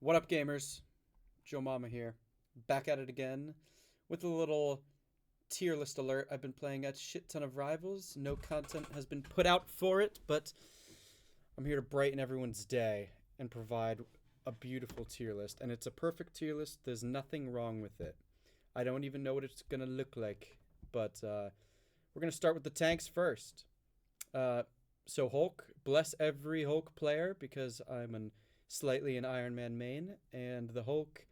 What up, gamers? Joe Mama here. Back at it again with a little tier list alert. I've been playing a shit ton of Rivals. No content has been put out for it, but I'm here to brighten everyone's day and provide a beautiful tier list. And it's a perfect tier list. There's nothing wrong with it. I don't even know what it's going to look like, but we're going to start with the tanks first. Uh, so Hulk, bless every Hulk player because I'm slightly an Iron Man main, and the Hulk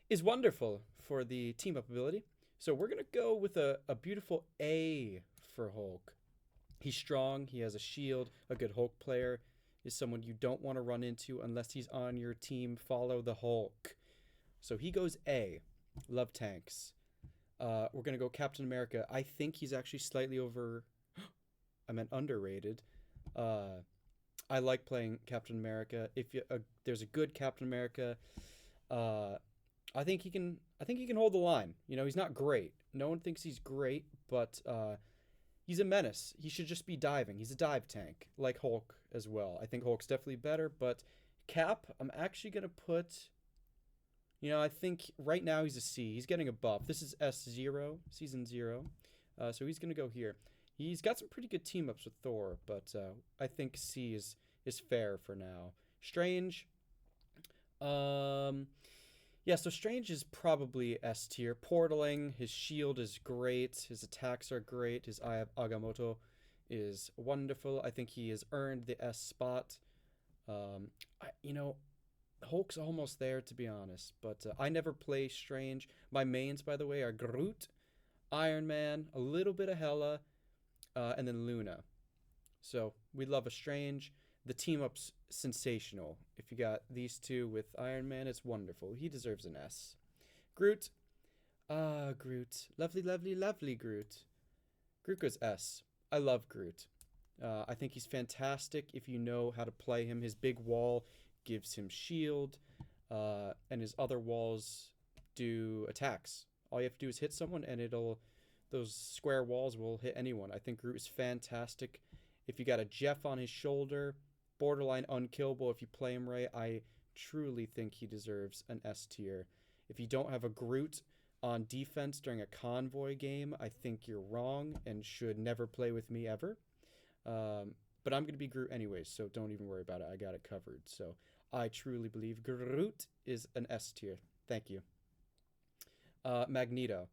is wonderful for the team up ability. So we're gonna go with a beautiful A for Hulk. He's strong. He has a shield. A good Hulk player is someone you don't want to run into unless he's on your team. Follow the Hulk. So he goes A. Love tanks. We're gonna go Captain America. I think he's actually slightly over. I meant underrated. Uh, I like playing Captain America. If there's a good Captain America, uh, I think he can. I think he can hold the line. You know, he's not great. No one thinks he's great, but he's a menace. He should just be diving. He's a dive tank, like Hulk as well. I think Hulk's definitely better, but Cap, I'm actually gonna put. I think right now he's a C. He's getting a buff. This is S0, season 0. So he's going to go here. He's got some pretty good team ups with Thor, but I think C is fair for now. Strange. Um, yeah, so Strange is probably S tier. Portaling, his shield is great. His attacks are great. His Eye of Agamotto is wonderful. I think he has earned the S spot. Um, I, you know, Hulk's almost there, to be honest, but I never play Strange. My mains, by the way, are Groot, Iron Man, a little bit of Hela, and then Luna. So we love a Strange. The team up's sensational. If you got these two with Iron Man, it's wonderful. He deserves an S. Groot. Groot. Lovely, lovely, lovely Groot. Groot goes S. I love Groot. I think he's fantastic if you know how to play him. His big wall gives him shield, and his other walls do attacks. All you have to do is hit someone, and those square walls will hit anyone. I think Groot is fantastic. If you got a Jeff on his shoulder, borderline unkillable if you play him right. I truly think he deserves an S tier. If you don't have a Groot on defense during a convoy game, I think you're wrong and should never play with me ever. But I'm going to be Groot anyways, so don't even worry about it. I got it covered. So I truly believe Groot is an S tier. Thank you. Magneto.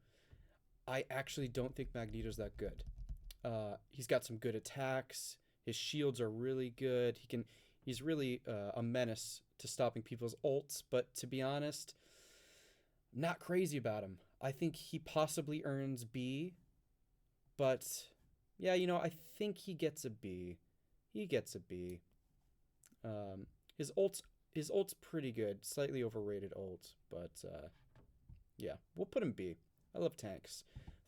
I actually don't think Magneto's that good. He's got some good attacks. His shields are really good. He's really a menace to stopping people's ults. But to be honest, not crazy about him. I think he possibly earns B, but yeah, I think he gets a B. He gets a B. Um, his ult's pretty good, slightly overrated ult, but yeah, we'll put him B. I love tanks.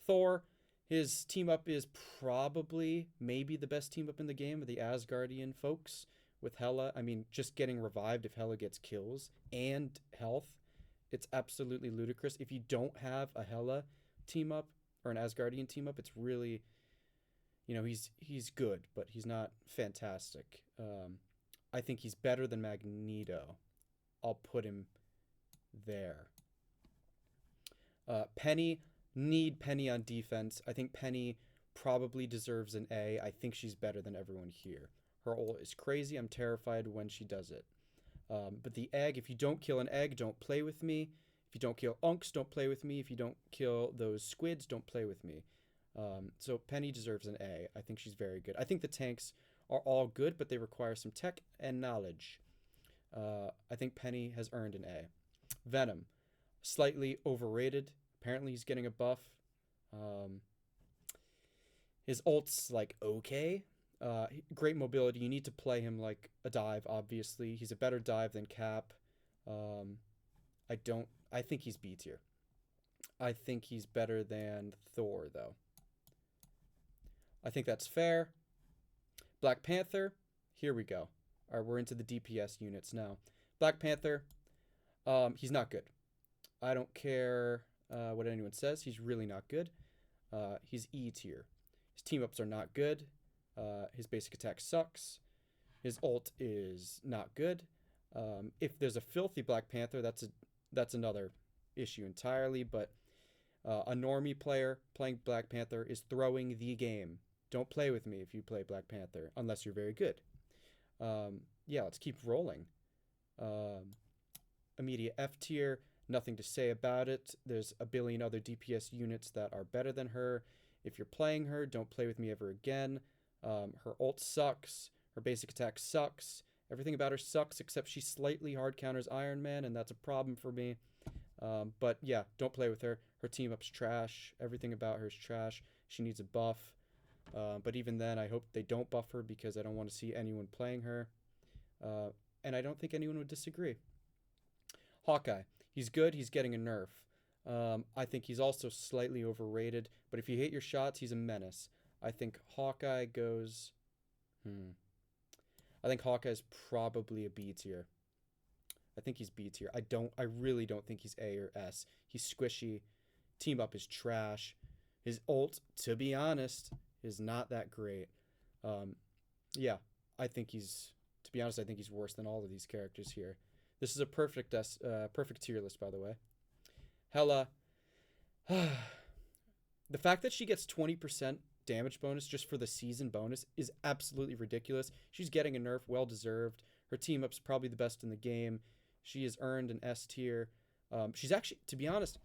Thor, his team up is probably maybe the best team up in the game, the Asgardian folks with Hela. I mean, just getting revived if Hela gets kills and health, it's absolutely ludicrous. If you don't have a Hela team up or an Asgardian team up, it's really he's good, but he's not fantastic. I think he's better than Magneto. I'll put him there. Penny, need Penny on defense. I think Penny probably deserves an A. I think she's better than everyone here. Her ult is crazy. I'm terrified when she does it. But the egg, if you don't kill an egg, don't play with me. If you don't kill unks, don't play with me. If you don't kill those squids, don't play with me. So Penny deserves an A. I think she's very good. I think the tanks are all good, but they require some tech and knowledge. I think Penny has earned an A. Venom, slightly overrated. Apparently he's getting a buff. Um, his ult's like okay. Great mobility. You need to play him like a dive, obviously. He's a better dive than Cap. Um, I don't. I think he's B tier. I think he's better than Thor, though. I think that's fair. Black Panther, here we go. All right, we're into the DPS units now. Black Panther, he's not good. I don't care what anyone says. He's really not good. He's E tier. His team ups are not good. His basic attack sucks. His ult is not good. If there's a filthy Black Panther, that's another issue entirely. But a normie player playing Black Panther is throwing the game. Don't play with me if you play Black Panther unless you're very good. Yeah, let's keep rolling. Um, Immediate F tier, nothing to say about it. There's a billion other DPS units that are better than her. If you're playing her, don't play with me ever again. Her ult sucks. Her basic attack sucks. Everything about her sucks except she slightly hard counters Iron Man, and that's a problem for me. But yeah, don't play with her. Her team up's trash. Everything about her is trash. She needs a buff. But even then, I hope they don't buff her because I don't want to see anyone playing her. And I don't think anyone would disagree. Hawkeye. He's good. He's getting a nerf. I think he's also slightly overrated. But if you hit your shots, he's a menace. I think Hawkeye goes. I think Hawkeye's probably a B tier. I think he's B tier. I really don't think he's A or S. He's squishy. Team up is trash. His ult, to be honest, is not that great. Yeah, to be honest, I think he's worse than all of these characters here. This is a perfect tier list, by the way. Hela, the fact that she gets 20% damage bonus just for the season bonus is absolutely ridiculous. She's getting a nerf, well deserved. Her team up's probably the best in the game. She has earned an S tier. She's actually, to be honest,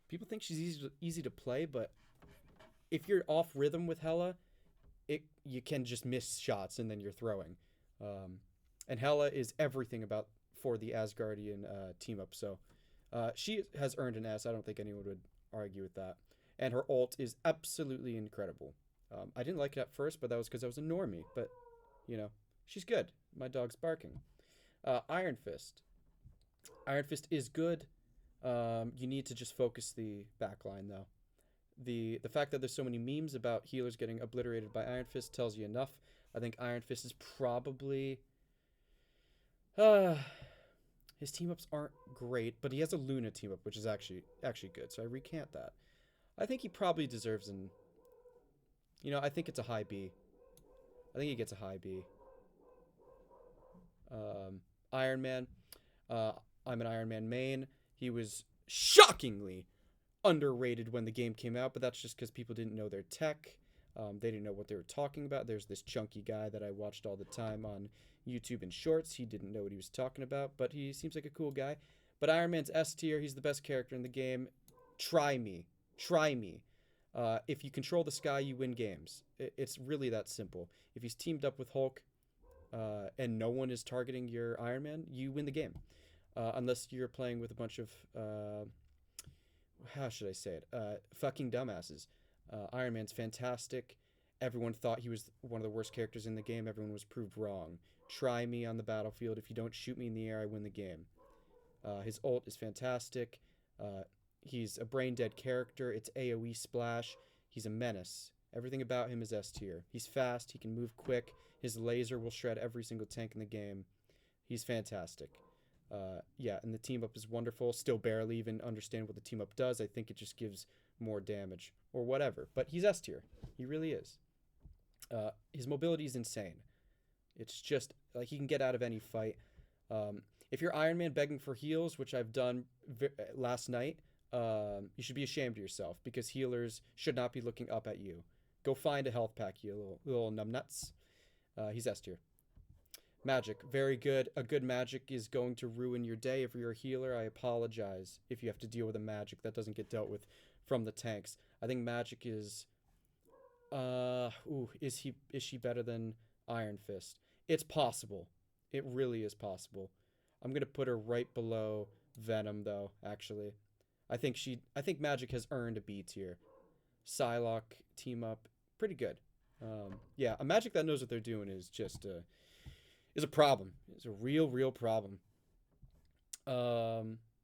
people think she's easy to play, but if you're off rhythm with Hela, you can just miss shots and then you're throwing. And Hela is everything for the Asgardian team up. So she has earned an S. I don't think anyone would argue with that. And her ult is absolutely incredible. I didn't like it at first, but that was because I was a normie. But, she's good. My dog's barking. Iron Fist. Iron Fist is good. You need to just focus the backline, though. The fact that there's so many memes about healers getting obliterated by Iron Fist tells you enough. I think Iron Fist is probably... his team-ups aren't great, but he has a Luna team-up, which is actually good, so I recant that. I think he probably deserves an... I think it's a high B. I think he gets a high B. Iron Man. I'm an Iron Man main. He was shockingly underrated when the game came out, but that's just because people didn't know their tech. They didn't know what they were talking about. There's this chunky guy that I watched all the time on YouTube and Shorts. He didn't know what he was talking about, but he seems like a cool guy. But Iron Man's S tier. He's the best character in the game. Try me. If you control the sky, you win games. It's really that simple. If he's teamed up with Hulk and no one is targeting your Iron Man, you win the game. Unless you're playing with a bunch of, how should I say it, fucking dumbasses. Iron Man's fantastic. Everyone thought he was one of the worst characters in the game. Everyone was proved wrong. Try me on the battlefield. If you don't shoot me in the air, I win the game. His ult is fantastic. He's a brain-dead character. It's AoE splash. He's a menace. Everything about him is S tier. He's fast. He can move quick. His laser will shred every single tank in the game. He's fantastic. Yeah, and the team up is wonderful. Still barely even understand what the team up does. I think it just gives more damage or whatever. But he's S tier. He really is. His mobility is insane. It's just like he can get out of any fight. If you're Iron Man begging for heals, which I've done last night, you should be ashamed of yourself because healers should not be looking up at you. Go find a health pack, you little numbnuts. He's S tier. Magic, very good. A good magic is going to ruin your day. If you're a healer, I apologize if you have to deal with a magic that doesn't get dealt with from the tanks. I think magic is... is she better than Iron Fist? It's possible. It really is possible. I'm going to put her right below Venom, though, actually. I think Magic has earned a B tier. Psylocke, team up, pretty good. Yeah, a Magic that knows what they're doing is just... is a problem. It's a real problem.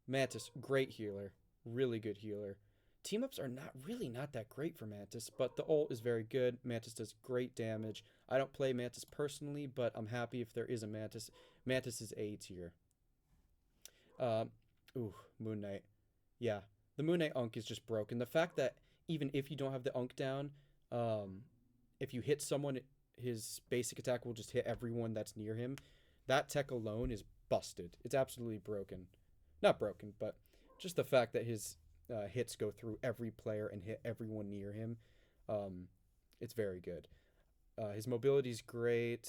Mantis, great healer. Really good healer. Team-ups are not that great for Mantis, but the ult is very good. Mantis does great damage. I don't play Mantis personally, but I'm happy if there is a Mantis. Mantis is A tier. Moon Knight. Yeah, the Moon Knight Unk is just broken. The fact that even if you don't have the Unk down, if you hit someone, his basic attack will just hit everyone that's near him. That tech alone is busted. It's absolutely broken. Not broken, but just the fact that his hits go through every player and hit everyone near him. Um, it's very good. His mobility's great.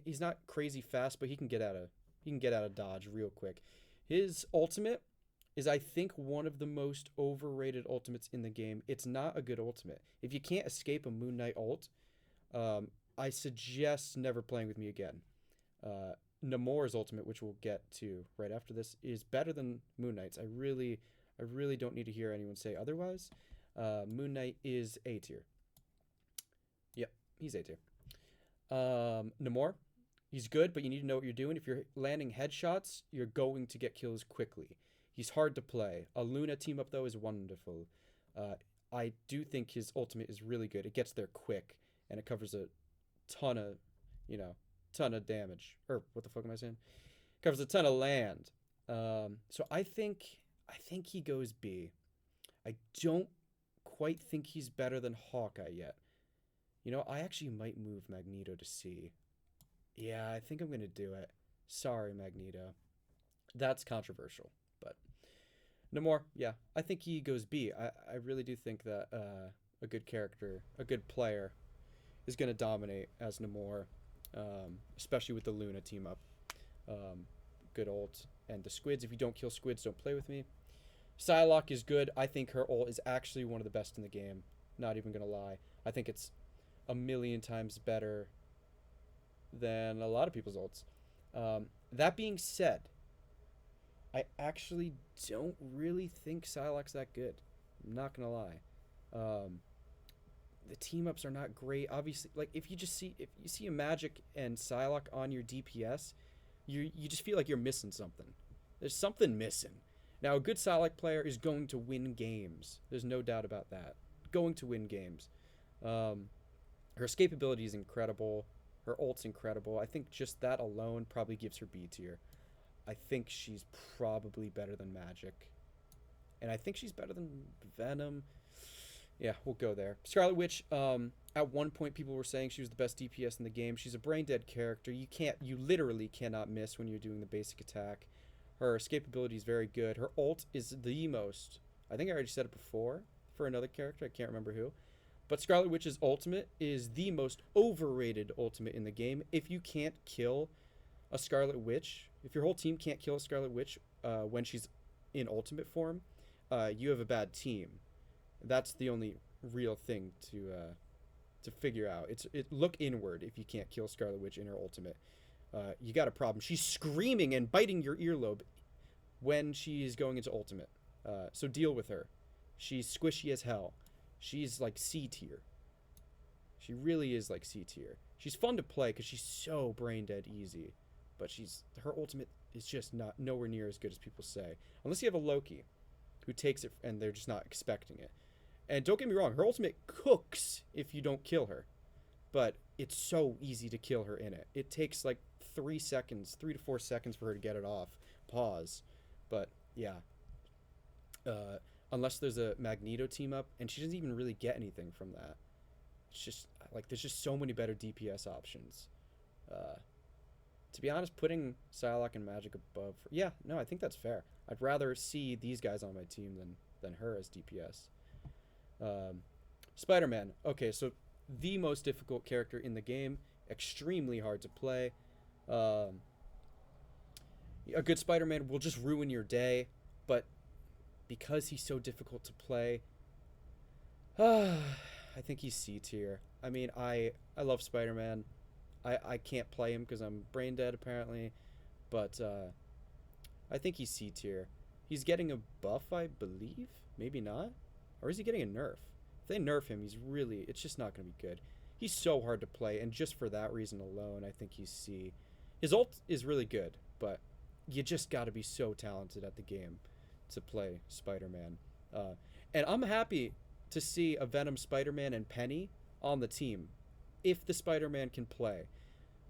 He's not crazy fast, but he can get out of dodge real quick. His ultimate is, I think, one of the most overrated ultimates in the game. It's not a good ultimate. If you can't escape a Moon Knight ult, I suggest never playing with me again. Uh, Namor's ultimate, which we'll get to right after this, is better than Moon Knight's. I really don't need to hear anyone say otherwise. Moon Knight is A tier. Yep, he's A tier. Namor, he's good, but you need to know what you're doing. If you're landing headshots, you're going to get kills quickly. He's hard to play. A Luna team up, though, is wonderful. I do think his ultimate is really good. It gets there quick, and it covers a ton of, ton of damage. Or what the fuck am I saying? Covers a ton of land. So I think he goes B. I don't quite think he's better than Hawkeye yet. I actually might move Magneto to C. Yeah, I think I'm going to do it. Sorry, Magneto. That's controversial, but no more. Yeah, I think he goes B. I really do think that a good character, a good player, is going to dominate as Namor, especially with the Luna team up. Good ult. And the squids, if you don't kill squids, don't play with me. Psylocke is good. I think her ult is actually one of the best in the game. Not even going to lie. I think it's a million times better than a lot of people's ults. That being said, I actually don't really think Psylocke's that good. I'm not gonna lie. The team ups are not great. Obviously, like if you see a Magic and Psylocke on your DPS, you just feel like you're missing something. There's something missing. Now, a good Psylocke player is going to win games. There's no doubt about that. Going to win games. Her escapability is incredible. Her ult's incredible. I think just that alone probably gives her B tier. I think she's probably better than Magic. And I think she's better than Venom. Yeah, we'll go there. Scarlet Witch, at one point people were saying she was the best DPS in the game. She's a brain dead character. You literally cannot miss when you're doing the basic attack. Her escapability is very good. Her ult is the most, I think I already said it before for another character. I can't remember who. But Scarlet Witch's ultimate is the most overrated ultimate in the game. If you can't kill a Scarlet Witch, if your whole team can't kill a Scarlet Witch when she's in ultimate form, you have a bad team. That's the only real thing to figure out. Look inward if you can't kill Scarlet Witch in her ultimate. You got a problem. She's screaming and biting your earlobe when she's going into ultimate. So deal with her. She's squishy as hell. She's like C tier. She really is like C tier. She's fun to play because she's so brain dead easy, but her ultimate is just nowhere near as good as people say. Unless you have a Loki, who takes it and they're just not expecting it. And don't get me wrong, her ultimate cooks if you don't kill her, but it's so easy to kill her in it. It takes like 3 to 4 seconds for her to get it off. Pause. But yeah. Unless there's a Magneto team up, and she doesn't even really get anything from that. It's just like there's just so many better DPS options. To be honest, putting Psylocke and Magic above, I think that's fair. I'd rather see these guys on my team than her as DPS. Spider-Man. Okay, so the most difficult character in the game, extremely hard to play. A good Spider-Man will just ruin your day, but because he's so difficult to play, I think he's C tier. I mean, I love Spider-Man. I can't play him because I'm brain dead apparently, but I think he's C tier. He's getting a buff, I believe. Maybe not. Or is he getting a nerf? If they nerf him, it's just not going to be good. He's so hard to play, and just for that reason alone, I think he's C. His ult is really good, but you just got to be so talented at the game to play Spider-Man. And I'm happy to see a Venom Spider-Man and Penny on the team if the Spider-Man can play.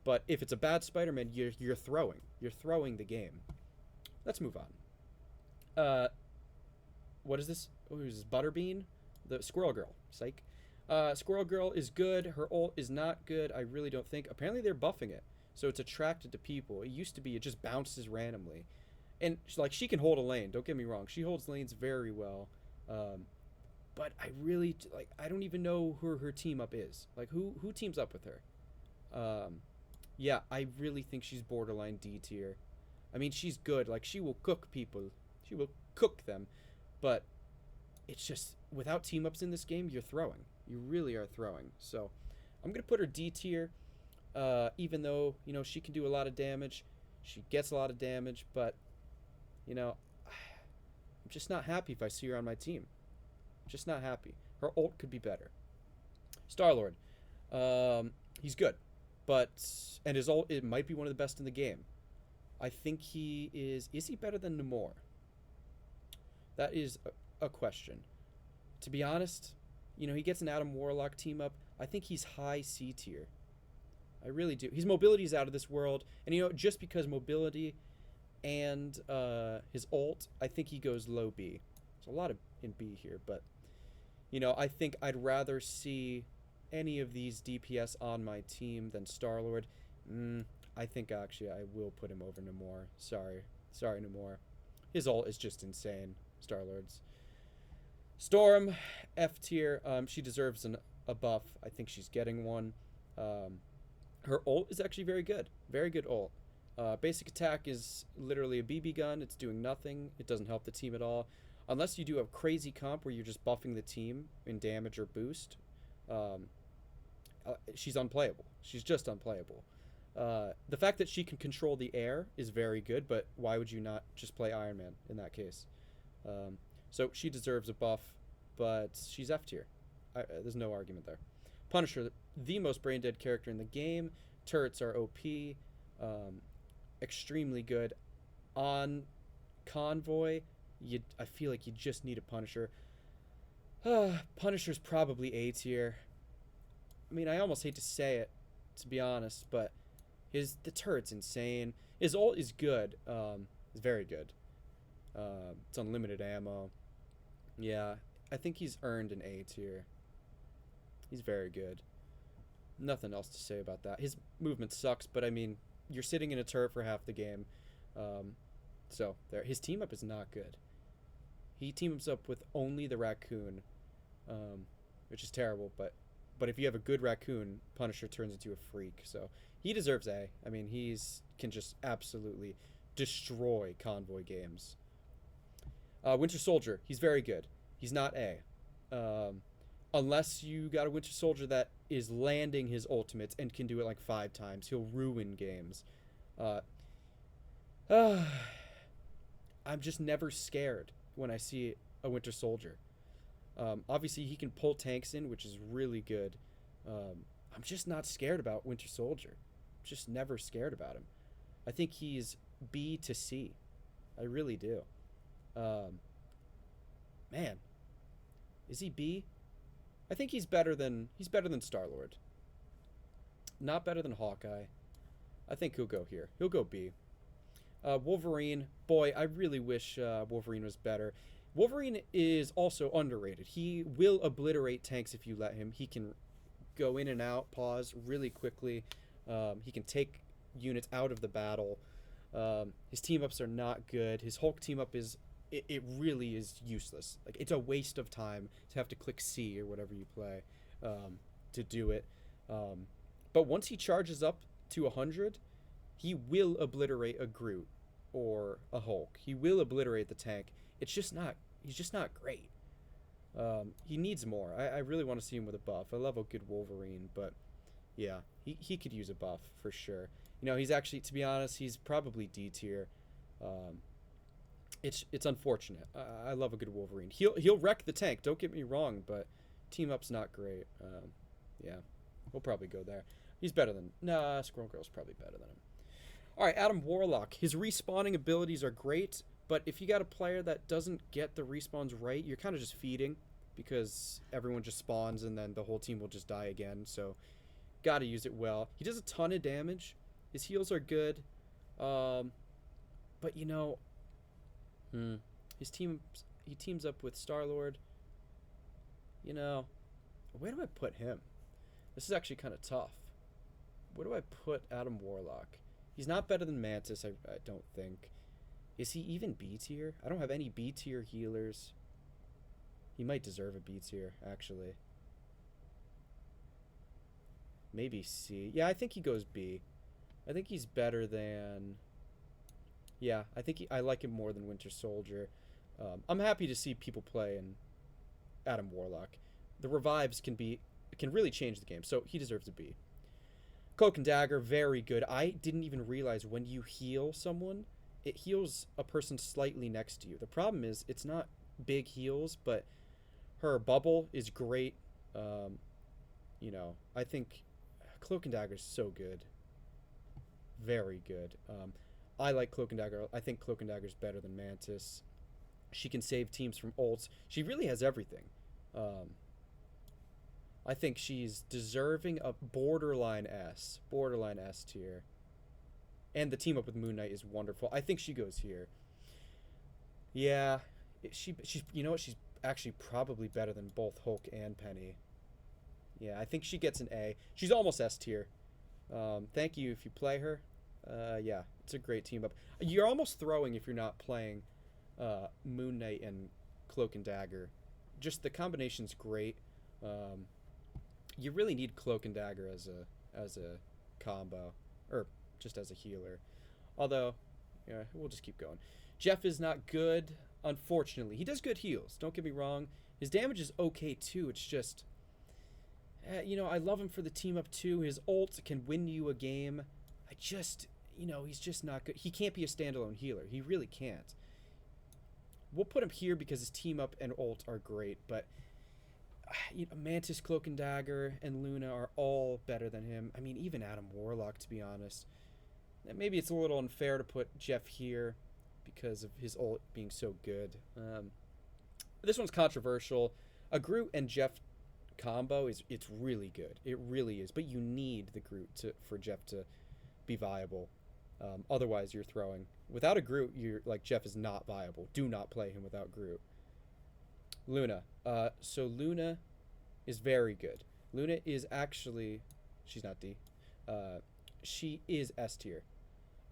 But if it's a bad Spider-Man, you're throwing. You're throwing the game. Let's move on. What is this? Oh, who's this? Butterbean? The Squirrel Girl. Psych. Squirrel Girl is good. Her ult is not good. I really don't think. Apparently they're buffing it. so it's attracted to people. It used to be it just bounces randomly, and like she can hold a lane. Don't get me wrong, she holds lanes very well. Um, but I really like. I don't even know who her team up is. Like who teams up with her. Yeah, I really think she's borderline D tier. I mean, she's good. Like she will cook people. She will cook them, but it's just without team ups in this game, you're throwing. You really are throwing. So I'm gonna put her D tier. Even though she can do a lot of damage, she gets a lot of damage, but you know, I'm just not happy if I see her on my team. Just not happy. Her ult could be better. Star Lord, he's good, but and his ult it might be one of the best in the game. I think he is. Is he better than Namor? That is a question. To be honest, he gets an Adam Warlock team up. I think he's high C tier. I really do. His mobility is out of this world, and just because mobility and his ult, I think he goes low B. There's a lot of in B here, but I think I'd rather see any of these DPS on my team than Star Lord. I think actually I will put him over Namor. Sorry, Namor. His ult is just insane. Star Lord's. Storm, F tier. She deserves a buff. I think she's getting one. Her ult is actually very good. Very good ult. Basic attack is literally a BB gun. It's doing nothing. It doesn't help the team at all. Unless you do a crazy comp where you're just buffing the team in damage or boost, she's unplayable. She's just unplayable. The fact that she can control the air is very good, but why would you not just play Iron Man in that case? So she deserves a buff, but she's F tier. There's no argument there. Punisher, the most brain dead character in the game. Turrets are OP, extremely good. On Convoy, I feel like you just need a Punisher. Punisher's probably A tier. I mean, I almost hate to say it, to be honest, but the turret's insane. His ult is good. It's very good. It's unlimited ammo. Yeah, I think he's earned an A tier. He's very good. Nothing else to say about that. His movement sucks, but I mean, you're sitting in a turret for half the game. So there, his team up is not good. He teams up with only the raccoon, which is terrible. But if you have a good raccoon, Punisher turns into a freak. So he deserves A. I mean, can just absolutely destroy convoy games. Winter Soldier, he's very good. He's not A. Unless you got a Winter Soldier that is landing his ultimates and can do it like 5 times, he'll ruin games. I'm just never scared when I see a Winter Soldier. Obviously, he can pull tanks in, which is really good. I'm just not scared about Winter Soldier. Just never scared about him. I think he's B to C. I really do. Man, is he B? I think he's better than Star-Lord. Not better than Hawkeye. I think he'll go here. He'll go B. Wolverine, boy, I really wish Wolverine was better. Wolverine is also underrated. He will obliterate tanks if you let him. He can go in and out, pause really quickly. He can take units out of the battle. His team ups are not good. His Hulk team up it really is useless. Like, it's a waste of time to have to click C or whatever you play to do it. But once he charges up to 100, he will obliterate a Groot or a Hulk. He will obliterate the tank. He's just not great. He needs more. I really want to see him with a buff. I love a good Wolverine, but yeah, he could use a buff for sure. He's actually, to be honest, he's probably D tier. It's unfortunate. I love a good Wolverine. He'll wreck the tank. Don't get me wrong, but team up's not great. Yeah, we'll probably go there. He's better than Squirrel Girl's probably better than him. All right, Adam Warlock. His respawning abilities are great, but if you got a player that doesn't get the respawns right, you're kind of just feeding because everyone just spawns and then the whole team will just die again. So, got to use it well. He does a ton of damage. His heals are good, but he teams up with Star-Lord. Where do I put him? This is actually kind of tough where do I put Adam Warlock? He's not better than Mantis, I don't think. Is he even B tier? I don't have any B tier healers. He might deserve a B tier, actually. Maybe C. Yeah, I think he goes B. I think he's better than... Yeah, I think I like him more than Winter Soldier. I'm happy to see people play in Adam Warlock. The revives can really change the game, so he deserves a B. Cloak and Dagger, very good. I didn't even realize when you heal someone, it heals a person slightly next to you. The problem is it's not big heals, but her bubble is great. You know, I think Cloak and Dagger is so good. Very good. I like Cloak and Dagger. I think Cloak and Dagger is better than Mantis. She can save teams from ults. She really has everything. I think she's deserving of borderline S tier. And the team up with Moon Knight is wonderful. I think she goes here. Yeah, she's you know what? She's actually probably better than both Hulk and Penny. Yeah, I think she gets an A. She's almost S tier. Thank you if you play her. Yeah, it's a great team up. You're almost throwing if you're not playing Moon Knight and Cloak and Dagger. Just the combination's great. You really need Cloak and Dagger as a combo, or just as a healer. Although, yeah, we'll just keep going. Jeff is not good, unfortunately. He does good heals, don't get me wrong. His damage is okay too. It's just, you know, I love him for the team up too. His ult can win you a game. I just, you know, he's just not good. He can't be a standalone healer. He really can't. We'll put him here because his team up and ult are great, but you know, Mantis, Cloak and Dagger, and Luna are all better than him. I mean, even Adam Warlock, to be honest. Maybe it's a little unfair to put Jeff here because of his ult being so good. This one's controversial. A Groot and Jeff combo it's really good. It really is. But you need the Groot for Jeff to be viable. Otherwise, you're throwing. Without a Groot, you're like, Jeff is not viable. Do not play him without Groot. Luna. So Luna is very good. Luna is actually... She's not D. She is S tier.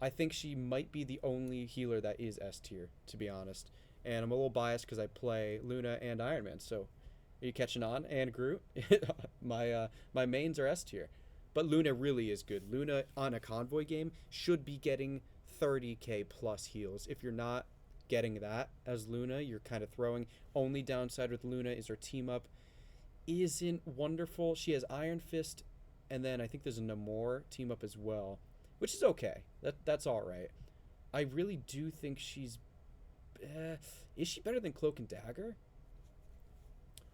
I think she might be the only healer that is S tier, to be honest. And I'm a little biased because I play Luna and Iron Man. So, are you catching on? And Groot? my mains are S tier. But Luna really is good. Luna on a convoy game should be getting 30k plus heals. If you're not getting that as Luna, you're kind of throwing. Only downside with Luna is her team up isn't wonderful. She has Iron Fist, and then I think there's a Namor team up as well, which is okay. That's all right. I really do think she's... is she better than Cloak and Dagger?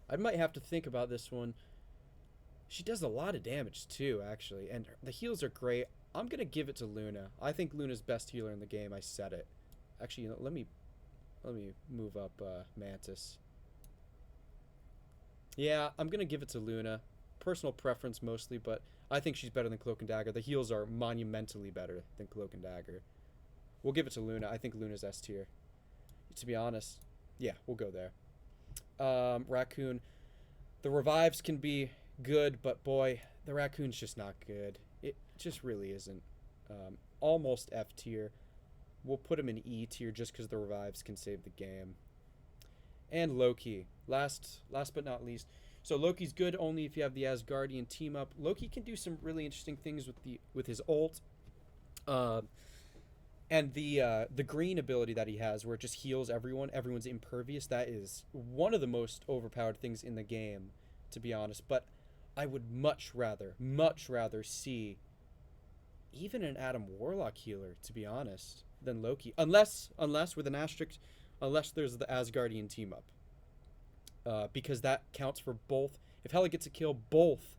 I might have to think about this one. She does a lot of damage too, actually, and the heals are great. I'm gonna give it to Luna. I think Luna's best healer in the game. I said it. Actually, you know, let me move up Mantis. Yeah, I'm gonna give it to Luna. Personal preference mostly, but I think she's better than Cloak and Dagger. The heals are monumentally better than Cloak and Dagger. We'll give it to Luna. I think Luna's S tier. To be honest, yeah, we'll go there. Raccoon. The revives can be good, but boy, the Raccoon's just not good. It just really isn't. Almost F tier. We'll put him in E tier just because the revives can save the game. And Loki. Last but not least. So Loki's good only if you have the Asgardian team up. Loki can do some really interesting things with his ult. And the green ability that he has where it just heals everyone. Everyone's impervious. That is one of the most overpowered things in the game, to be honest. But I would much rather see even an Adam Warlock healer, to be honest, than Loki. Unless with an asterisk, unless there's the Asgardian team up. Because that counts for both. If Hela gets a kill, both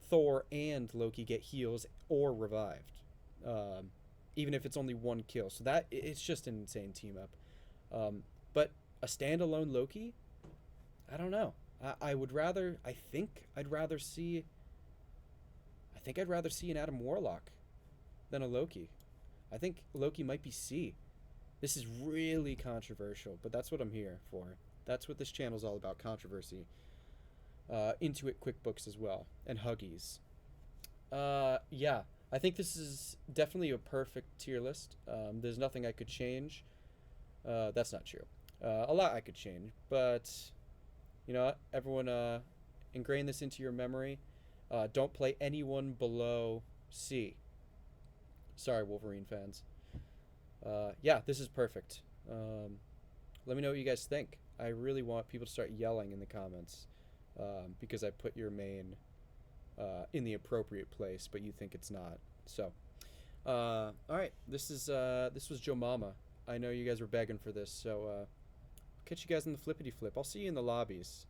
Thor and Loki get heals or revived. Even if it's only one kill. So that it's just an insane team up. But a standalone Loki, I don't know. I think I'd rather see an Adam Warlock than a Loki. I think Loki might be C. This is really controversial, but that's what I'm here for. That's what this channel's all about, controversy. Intuit QuickBooks as well, and Huggies. Yeah. I think this is definitely a perfect tier list. There's nothing I could change. That's not true. A lot I could change, but you know what? Everyone, ingrain this into your memory. Don't play anyone below C. Sorry, Wolverine fans. Yeah, this is perfect. Let me know what you guys think. I really want people to start yelling in the comments because I put your main in the appropriate place, but you think it's not. So, all right, this was Joe Mama. I know you guys were begging for this, so catch you guys in the flippity flip. I'll see you in the lobbies.